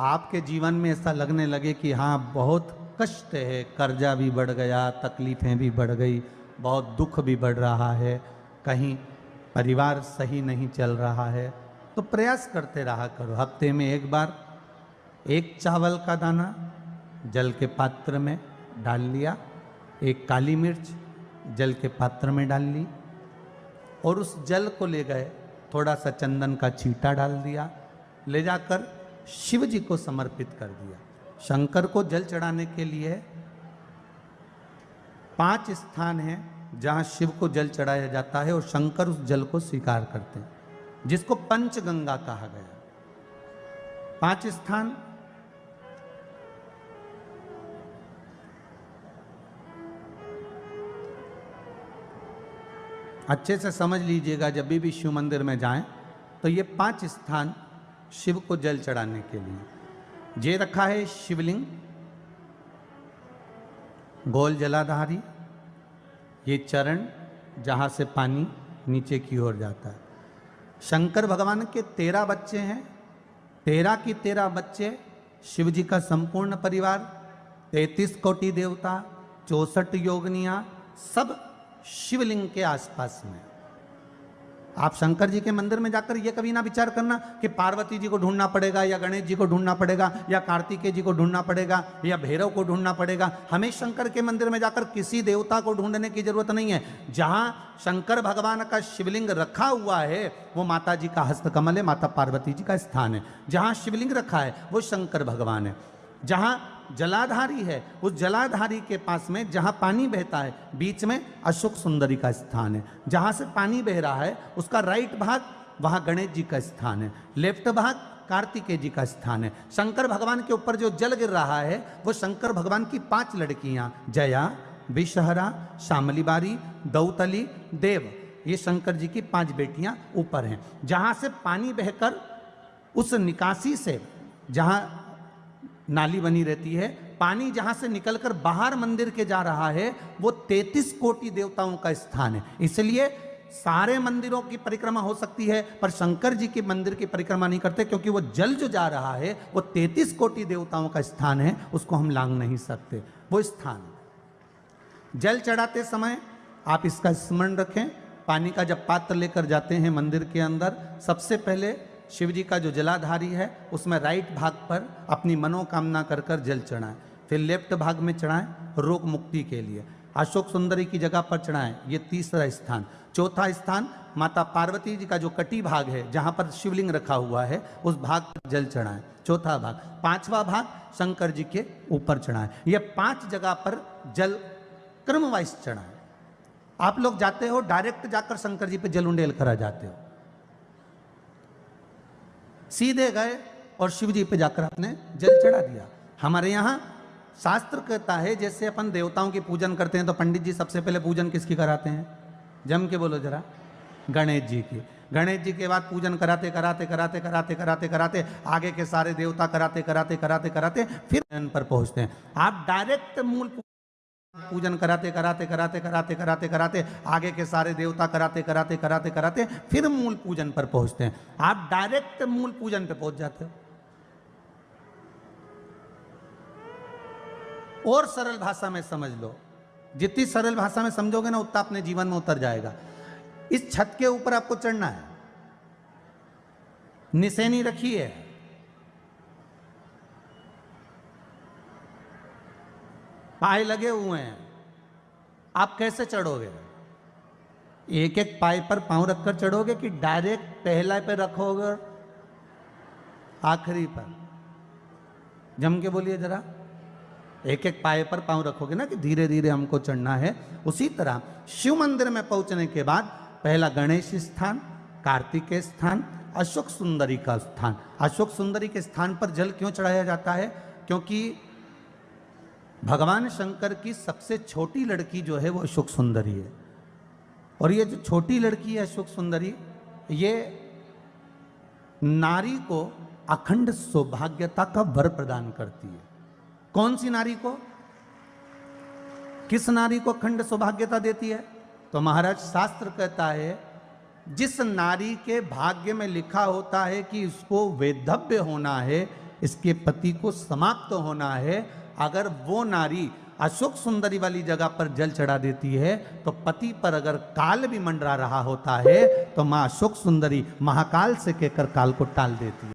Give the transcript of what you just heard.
आपके जीवन में ऐसा लगने लगे कि हाँ बहुत कष्ट है, कर्जा भी बढ़ गया, तकलीफ़ें भी बढ़ गई, बहुत दुख भी बढ़ रहा है, कहीं परिवार सही नहीं चल रहा है, तो प्रयास करते रहा करो। हफ्ते में एक बार एक चावल का दाना जल के पात्र में डाल लिया, एक काली मिर्च जल के पात्र में डाल ली और उस जल को ले गए, थोड़ा सा चंदन का छींटा डाल दिया, ले जाकर शिव जी को समर्पित कर दिया। शंकर को जल चढ़ाने के लिए 5 स्थान हैं जहाँ शिव को जल चढ़ाया जाता है और शंकर उस जल को स्वीकार करते हैं, जिसको पंचगंगा कहा गया। 5 स्थान अच्छे से समझ लीजिएगा, जब भी शिव मंदिर में जाएं तो ये 5 स्थान शिव को जल चढ़ाने के लिए ये रखा है। शिवलिंग, गोल जलाधारी, ये चरण जहाँ से पानी नीचे की ओर जाता है। शंकर भगवान के 13 बच्चे हैं, 13 की 13 बच्चे, शिव जी का संपूर्ण परिवार, 33 कोटि देवता, 64 योगनियाँ, सब शिवलिंग के आसपास में। आप शंकर जी के मंदिर में जाकर ये कभी ना विचार करना कि पार्वती जी को ढूंढना पड़ेगा या गणेश जी को ढूंढना पड़ेगा या कार्तिकेय जी को ढूंढना पड़ेगा या भैरव को ढूंढना पड़ेगा। हमें शंकर के मंदिर में जाकर किसी देवता को ढूंढने की जरूरत नहीं है। जहां शंकर भगवान का शिवलिंग रखा हुआ है वो माता जी का हस्तकमल है, माता पार्वती जी का स्थान है। जहां शिवलिंग रखा है वो शंकर भगवान है। जहां जलाधारी है उस जलाधारी के पास में जहां पानी बहता है बीच में अशोक सुंदरी का स्थान है। जहां से पानी बह रहा है उसका राइट भाग वहां गणेश जी का स्थान है, लेफ्ट भाग कार्तिकेय जी का स्थान है। शंकर भगवान के ऊपर जो जल गिर रहा है वो शंकर भगवान की 5 लड़कियां जया, विषहरा, शामलीबारी, दौतली, देव, ये शंकर जी की 5 बेटियां ऊपर हैं। जहां से पानी बहकर उस निकासी से, जहां नाली बनी रहती है, पानी जहां से निकलकर बाहर मंदिर के जा रहा है वो 33 कोटि देवताओं का स्थान है। इसलिए सारे मंदिरों की परिक्रमा हो सकती है पर शंकर जी के मंदिर की परिक्रमा नहीं करते, क्योंकि वो जल जो जा रहा है वो 33 कोटि देवताओं का स्थान है, उसको हम लांघ नहीं सकते। वो स्थान जल चढ़ाते समय आप इसका स्मरण रखें। पानी का जब पात्र लेकर जाते हैं मंदिर के अंदर, सबसे पहले शिव जी का जो जलाधारी है उसमें राइट भाग पर अपनी मनोकामना कर कर जल चढ़ाएं, फिर लेफ्ट भाग में चढ़ाएं रोग मुक्ति के लिए। अशोक सुंदरी की जगह पर चढ़ाएं, ये 3रा स्थान। 4था स्थान माता पार्वती जी का जो कटी भाग है जहां पर शिवलिंग रखा हुआ है उस भाग पर जल चढ़ाएं, 4था भाग। 5वां भाग शंकर जी के ऊपर चढ़ाएं। ये 5 जगह पर जल क्रम वाइज चढ़ाएं। आप लोग जाते हो डायरेक्ट जाकर शंकर जी पे जल उंडेल करा जाते हो, सीधे गए और शिव जी पे जाकर आपने जल चढ़ा दिया। हमारे यहाँ शास्त्र कहता है जैसे अपन देवताओं की पूजन करते हैं तो पंडित जी सबसे पहले पूजन किसकी कराते हैं? जम के बोलो जरा, गणेश जी की। गणेश जी के बाद पूजन कराते कराते कराते कराते कराते कराते आगे के सारे देवता कराते कराते कराते कराते फिर इन पर पहुंचते हैं। आप डायरेक्ट मूल पूजन कराते कराते कराते कराते कराते कराते आगे के सारे देवता कराते कराते कराते कराते फिर मूल पूजन पर पहुंचते हैं। आप डायरेक्ट मूल पूजन पे पहुंच जाते हो। और सरल भाषा में समझ लो, जितनी सरल भाषा में समझोगे ना उतना अपने जीवन में उतर जाएगा। इस छत के ऊपर आपको चढ़ना है, निशानी रखी है, पाए लगे हुए हैं, आप कैसे चढ़ोगे? एक एक पाए पर पांव रखकर चढ़ोगे कि डायरेक्ट पहला पे रखोगे आखिरी पर? जम के बोलिए जरा, एक एक पाए पर पांव रखोगे ना कि धीरे धीरे हमको चढ़ना है। उसी तरह शिव मंदिर में पहुंचने के बाद पहला गणेश स्थान, कार्तिकेय स्थान, अशोक सुंदरी का स्थान। अशोक सुंदरी के स्थान पर जल क्यों चढ़ाया जाता है? क्योंकि भगवान शंकर की सबसे छोटी लड़की जो है वो अशोक सुंदरी है। और ये जो छोटी लड़की है अशोक सुंदरी, ये नारी को अखंड सौभाग्यता का वर प्रदान करती है। कौन सी नारी को? किस नारी को अखंड सौभाग्यता देती है? तो महाराज शास्त्र कहता है जिस नारी के भाग्य में लिखा होता है कि उसको वैधव्य होना है, इसके पति को समाप्त होना है। अगर वो नारी अशोक सुंदरी वाली जगह पर जल चढ़ा देती है तो पति पर अगर काल भी मंडरा रहा होता है तो मां अशोक सुंदरी महाकाल से कहकर काल को टाल देती है।